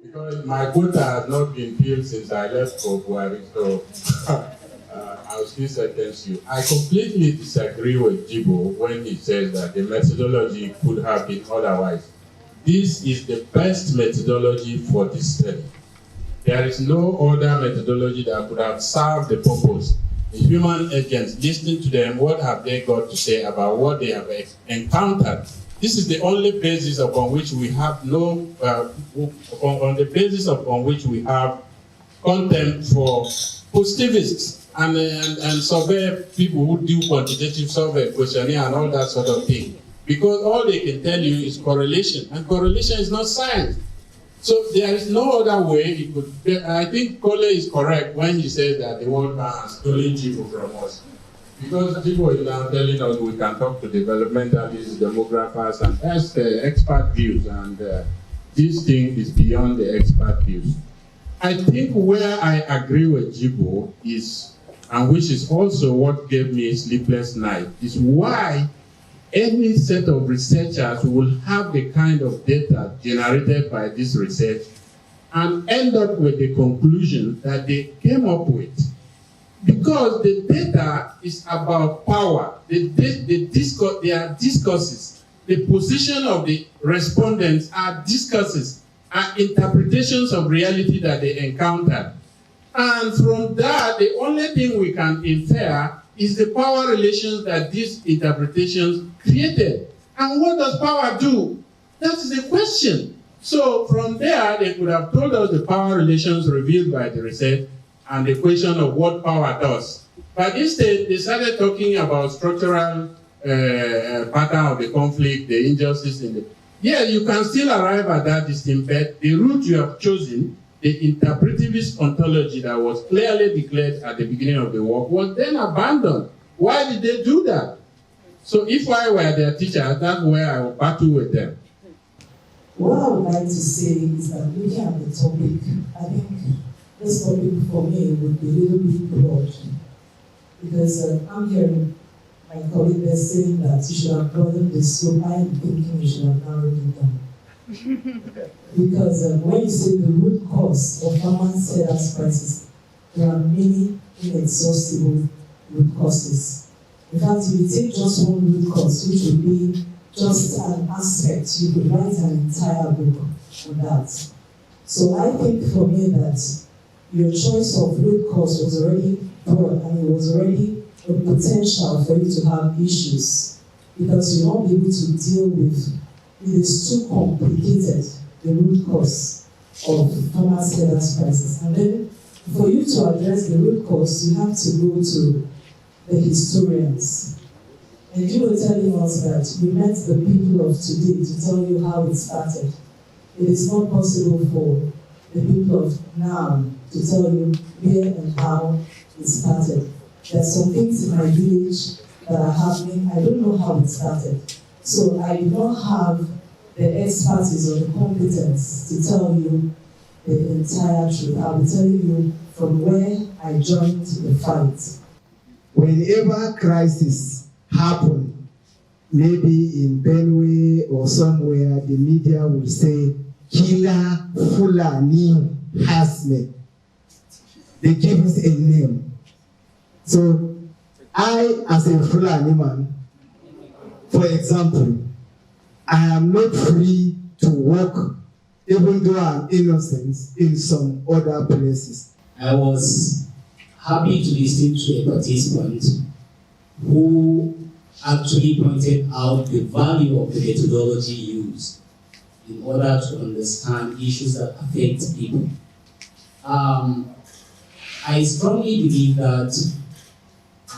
Because my quota has not been filled since I left for Buhari, so I'll still sentence you. I completely disagree with Jibo when he says that the methodology could have been otherwise. This is the best methodology for this study. There is no other methodology that could have served the purpose. The human agents, listening to them, what have they got to say about what they have encountered? This is the only basis upon which we have on the basis upon which we have contempt for positivists and survey people who do quantitative survey, questionnaire, and all that sort of thing. Because all they can tell you is correlation, and correlation is not science. So there is no other way it could be. I think Kole is correct when he says that the world bank has stolen people from us. Because people is now telling us we can talk to developmentalists, demographers, and ask expert views, and this thing is beyond the expert views. I think where I agree with Jibo is, and which is also what gave me a sleepless night, is why any set of researchers will have the kind of data generated by this research and end up with the conclusion that they came up with. Because the data is about power. They are discourses. The position of the respondents are discourses, are interpretations of reality that they encountered. And from that, the only thing we can infer is the power relations that these interpretations created. And what does power do? That is the question. So from there, they could have told us the power relations revealed by the research and the question of what power does. But instead, they started talking about structural pattern of the conflict, the injustice in the... Yeah, you can still arrive at that distinct, but the route you have chosen, the interpretivist ontology that was clearly declared at the beginning of the work, was then abandoned. Why did they do that? So if I were their teacher, that's where I would battle with them. What I would like to say is that looking at the topic, I think this topic for me would be a little bit broad. Because I'm hearing my colleague there saying that you should have broadened the scope. I am thinking you should have narrowed it down. Because when you say the root cause of farmers' headers crisis, there are many inexhaustible root causes. In fact, if you take just one root cause, which would be just an aspect, you could write an entire book on that. So I think for me that your choice of root cause was already broad, and it was already a potential for you to have issues, because you won't be able to deal with it. Is too complicated, the root cause of farmers' headers crisis. And then for you to address the root cause, you have to go to the historians. And you were telling us that we met the people of today to tell you how it started. It is not possible for the people of now to tell you where and how it started. There are some things in my village that are happening. I don't know how it started. So I do not have the expertise or the competence to tell you the entire truth. I'll be telling you from where I joined the fight. Whenever crisis happen, maybe in Benue or somewhere, the media will say, Killer Fulani herdsmen. They give us a name. So I, as a Fulani man, for example, I am not free to work, even though I'm innocent, in some other places. I was happy to listen to a participant who actually pointed out the value of the methodology used in order to understand issues that affect people. I strongly believe that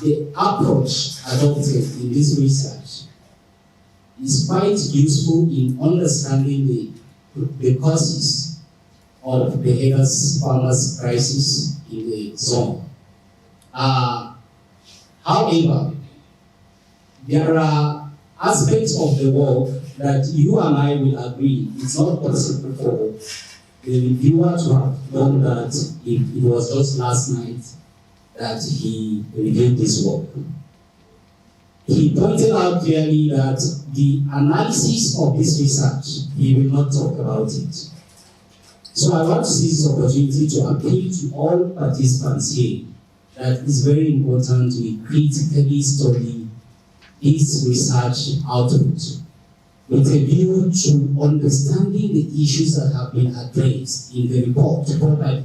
the approach adopted in this research is quite useful in understanding the causes of the headers farmers crisis in the zone. However, there are aspects of the work that you and I will agree it's not possible for the reviewer to have done that if it was just last night that he reviewed this work. He pointed out clearly that the analysis of this research, he will not talk about it. So I want to seize this opportunity to appeal to all participants here that it's very important we critically study this research output with a view to understanding the issues that have been addressed in the report properly.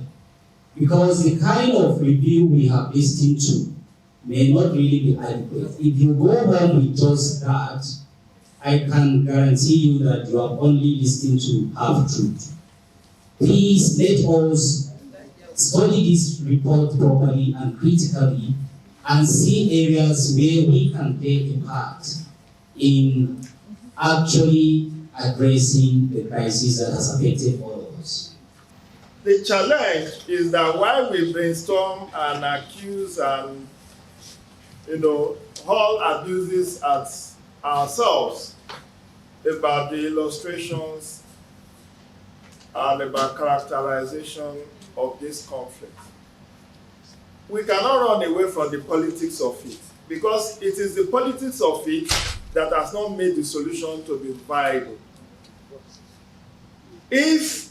Because the kind of review we have listened to may not really be adequate. If you go on with just that, I can guarantee you that you are only listening to half-truth. Please let us study this report properly and critically and see areas where we can play a part in actually addressing the crisis that has affected all of us. The challenge is that while we brainstorm and accuse and, all abuses at ourselves about the illustrations and about characterization of this conflict, we cannot run away from the politics of it, because it is the politics of it that has not made the solution to be viable. If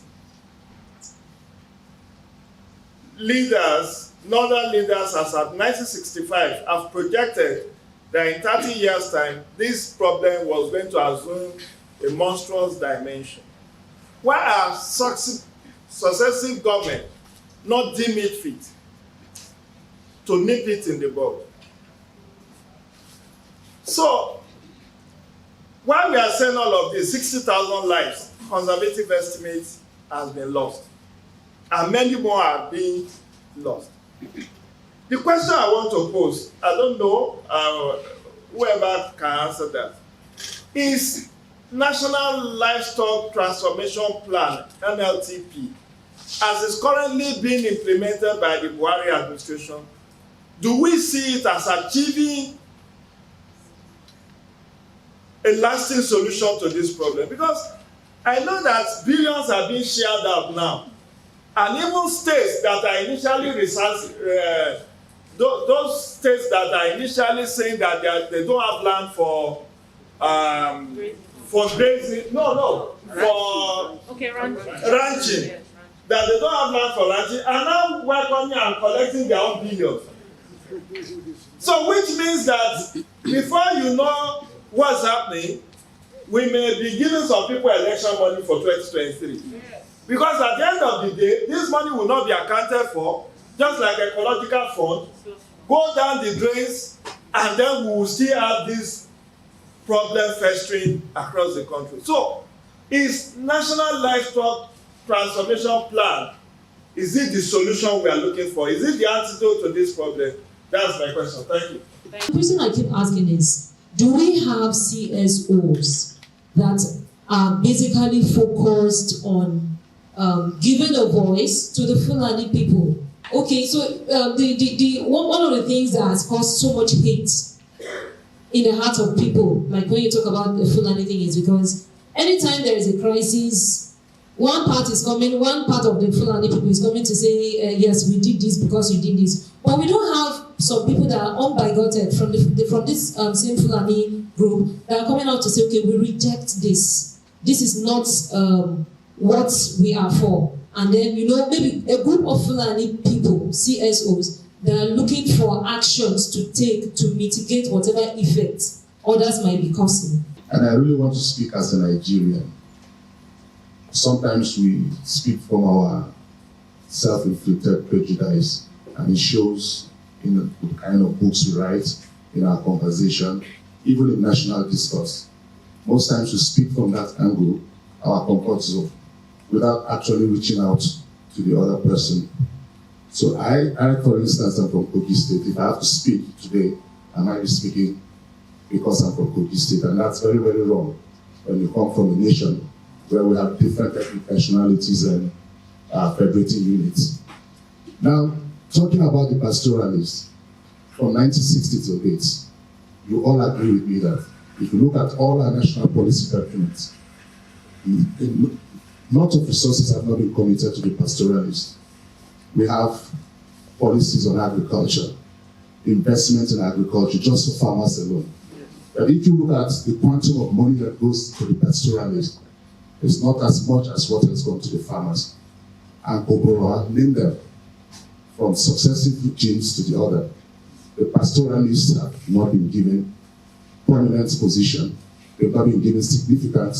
leaders, northern leaders as at 1965 have projected that in 30 years' time, this problem was going to assume a monstrous dimension, why are successive governments not deem it fit to nip it in the bud? So, while we are saying all of this, 60,000 lives, conservative estimates, has been lost. And many more are being lost. The question I want to pose, I don't know whoever can answer that, is National Livestock Transformation Plan, NLTP, as is currently being implemented by the Buhari administration, do we see it as achieving a lasting solution to this problem? Because I know that billions are being shared out now, and even states that are initially those states that are initially saying that they don't have land for grazing, ranching, that they don't have land for ranching, are now welcoming and collecting their own billions. So, which means that before you know what's happening, we may be giving some people election money for 2023. Because at the end of the day, this money will not be accounted for, just like ecological fund, go down the drains, and then we will still have this problem festering across the country. So, is National Livestock Transformation Plan, is it the solution we are looking for? Is it the antidote to this problem? That's my question. Thank you. The question I keep asking is, do we have CSOs that are basically focused on giving a voice to the Fulani people? Okay, so one of the things that has caused so much hate in the hearts of people, like when you talk about the Fulani thing, is because anytime there is a crisis, one part of the Fulani people is coming to say, yes, we did this because you did this. But we don't have some people that are unbigoted from this same Fulani group that are coming out to say, okay, we reject this. This is not what we are for. And then, maybe a group of Fulani people, CSOs, that are looking for actions to take to mitigate whatever effect others might be causing. And I really want to speak as a Nigerian. Sometimes we speak from our self-inflicted prejudice, and it shows in the kind of books we write, in our conversation, even in national discourse. Most times we speak from that angle, our comfort zone, without actually reaching out to the other person. So I, for instance, I'm from Kogi State. If I have to speak today, I might be speaking because I'm from Kogi State, and that's very, very wrong when you come from a nation where we have different ethnic nationalities and federating units. Now, talking about the pastoralists, from 1960 to date, you all agree with me that if you look at all our national policy documents, lot of resources have not been committed to the pastoralists. We have policies on agriculture, investment in agriculture, just for farmers alone. But if you look at the quantum of money that goes to the pastoralists, it's not as much as what has gone to the farmers. and Oboroa, name them, from successive regimes to the other. The pastoralists have not been given prominent position. They've not been given significant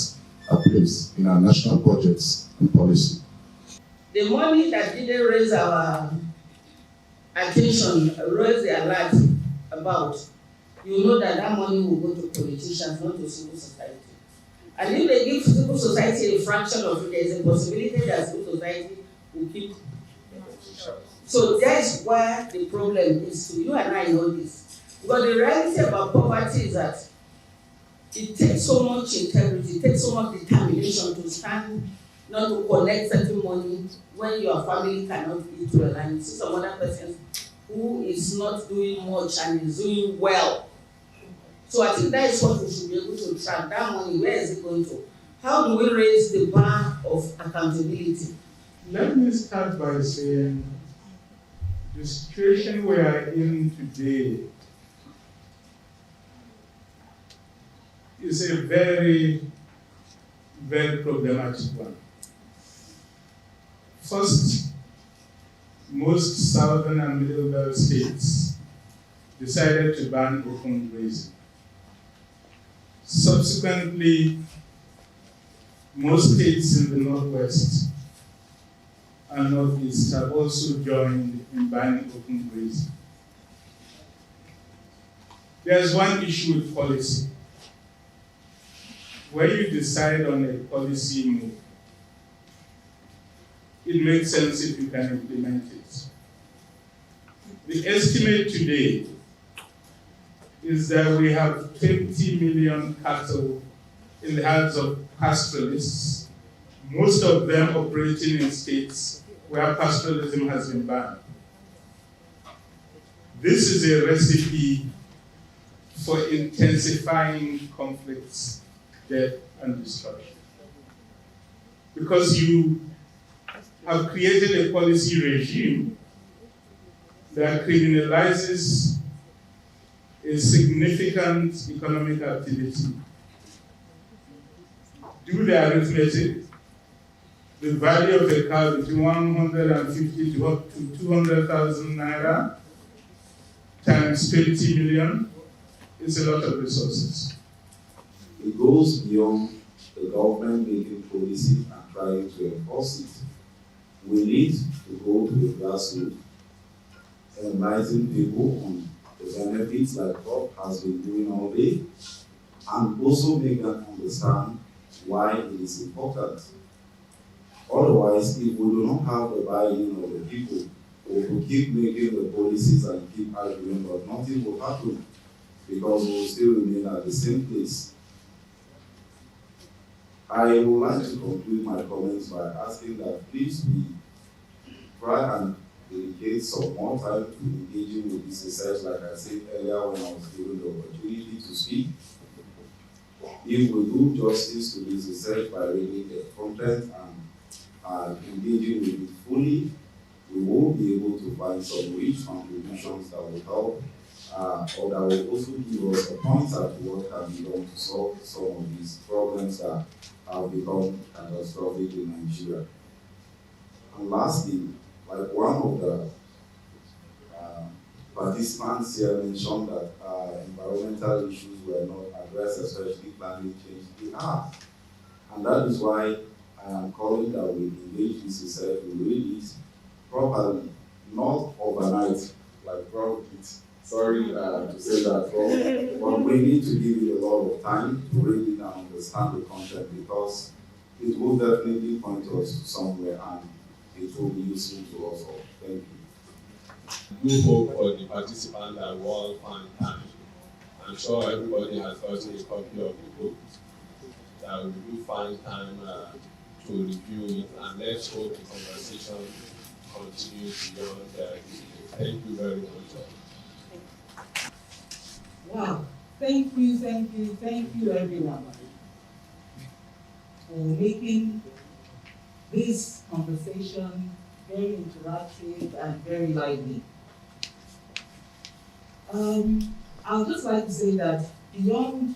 place in our national budgets and policy. The money that didn't raise our attention, raise the alert about, you know that money will go to politicians, not to civil society. And if they give civil society a fraction of it, there is a possibility that civil society will keep. So that's where the problem is. You and I know this. But the reality about poverty is that it takes so much integrity, it takes so much determination to stand, not to collect certain money when your family cannot eat well. And you see some other person who is not doing much and is doing well. So I think that is what we should be able to track. That money, where is it going to? How do we raise the bar of accountability? Let me start by saying the situation we are in today is a very, very problematic one. First, most southern and middle belt states decided to ban open grazing. Subsequently, most states in the Northwest and Northeast have also joined in banning open grazing. There's one issue with policy. When you decide on a policy move, it makes sense if you can implement it. The estimate today is that we have 20 million cattle in the hands of pastoralists, most of them operating in states where pastoralism has been banned. This is a recipe for intensifying conflicts, death, and destruction. Because you have created a policy regime that criminalizes a significant economic activity. Do the arithmetic. The value of a cow between 150 to up to 200,000 naira times 20 million is a lot of resources. It goes beyond the government making policy and trying to enforce it. We need to go to the grassroots, enlighten people on the benefits like Bob has been doing all day, and also make them understand why it is important. Otherwise, if we do not have the buy-in of the people, we will keep making the policies and keep arguing, but nothing will happen because we will still remain at the same place. I would like to conclude my comments by asking that please we try and dedicate some more time to engaging with this research, like I said earlier when I was given the opportunity to speak. If we do justice to this research by reading the content and engaging with it fully, we will be able to find some rich contributions that will help or that will also give us a pointer to what can be done to solve some of these problems that have become catastrophic in Nigeria. And lastly, like one of the participants here mentioned that environmental issues were not addressed, especially climate change. They are. And that is why I am calling that we engage this research, we read it properly, not overnight, like Prof. Sorry to say that, but we need to give it a lot of time to read it and understand the content because it will definitely point us to somewhere and it will be useful to us all. Thank you. Do hope for the participants that will all find time. I'm sure everybody has gotten a copy of the book. That we do find time to review it, and let's hope the conversation continues beyond that. Thank you very much. Wow. Thank you, everyone, for making this conversation very interactive and very lively. I would just like to say that beyond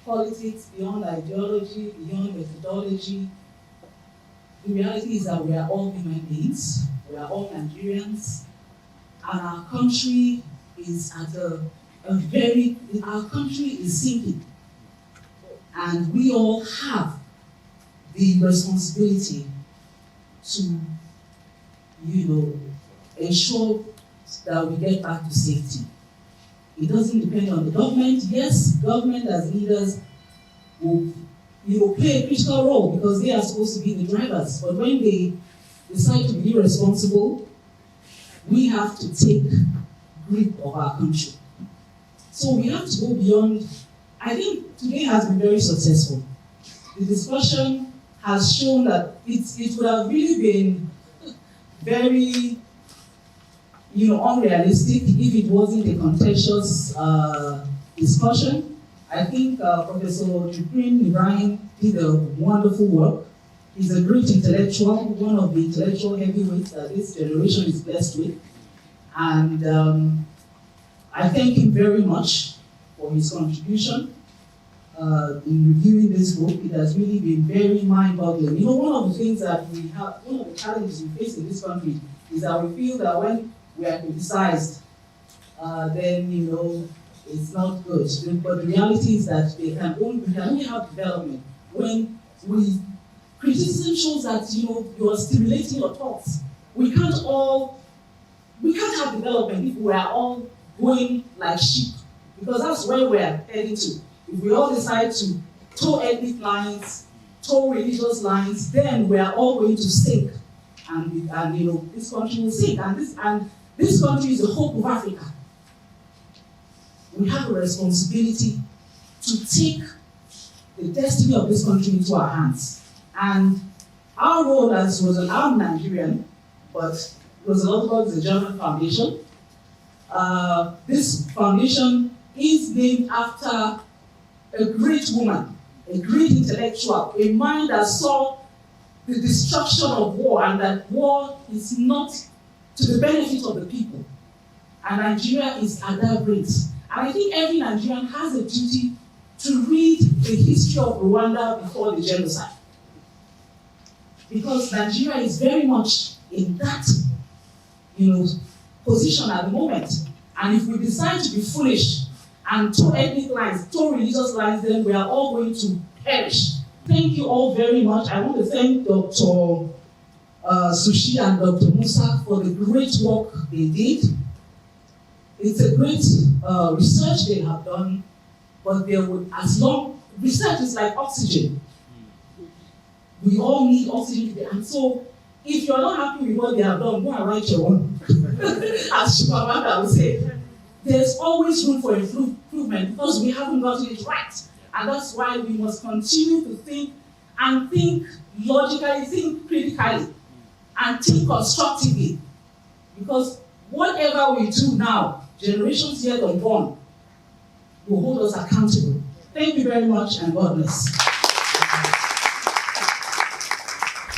politics, beyond ideology, beyond methodology, the reality is that we are all human beings, we are all Nigerians, and our country is at our country is sinking. And we all have the responsibility to, ensure that we get back to safety. It doesn't depend on the government. Yes, government as leaders will play a critical role because they are supposed to be the drivers. But when they decide to be irresponsible, we have to take grip of our country. So we have to go beyond. I think today has been very successful. The discussion has shown that it would have really been very unrealistic if it wasn't a contentious discussion. I think Professor Jibrin Ibrahim did a wonderful work. He's a great intellectual, one of the intellectual heavyweights that this generation is blessed with. And I thank him very much for his contribution in reviewing this book. It has really been very mind-boggling. One of the things that we have, one of the challenges we face in this country is that we feel that when we are criticized, then, it's not good. But the reality is that we can only have development when criticism shows that, you are stimulating your thoughts. We can't have development if we are all going like sheep, because that's where we are heading to. If we all decide to toe ethnic lines, toe religious lines, then we are all going to sink, and this country will sink. And this country is the hope of Africa. We have a responsibility to take the destiny of this country into our hands. And our role as I'm Nigerian, but Roosevelt is a German foundation. This foundation is named after a great woman, a great intellectual, a mind that saw the destruction of war and that war is not to the benefit of the people. And Nigeria is at that rate. And I think every Nigerian has a duty to read the history of Rwanda before the genocide. Because Nigeria is very much in that, position at the moment. And if we decide to be foolish and toe ethnic lines, toe religious lines, then we are all going to perish. Thank you all very much. I want to thank Dr. Suchi and Dr. Musa for the great work they did. It's a great research they have done, but research is like oxygen. We all need oxygen, and so if you're not happy with what they have done, go and write your own. As Chimamanda would say, there's always room for improvement because we haven't gotten it right. And that's why we must continue to think logically, think critically, and think constructively. Because whatever we do now, generations yet unborn will hold us accountable. Thank you very much, and God bless.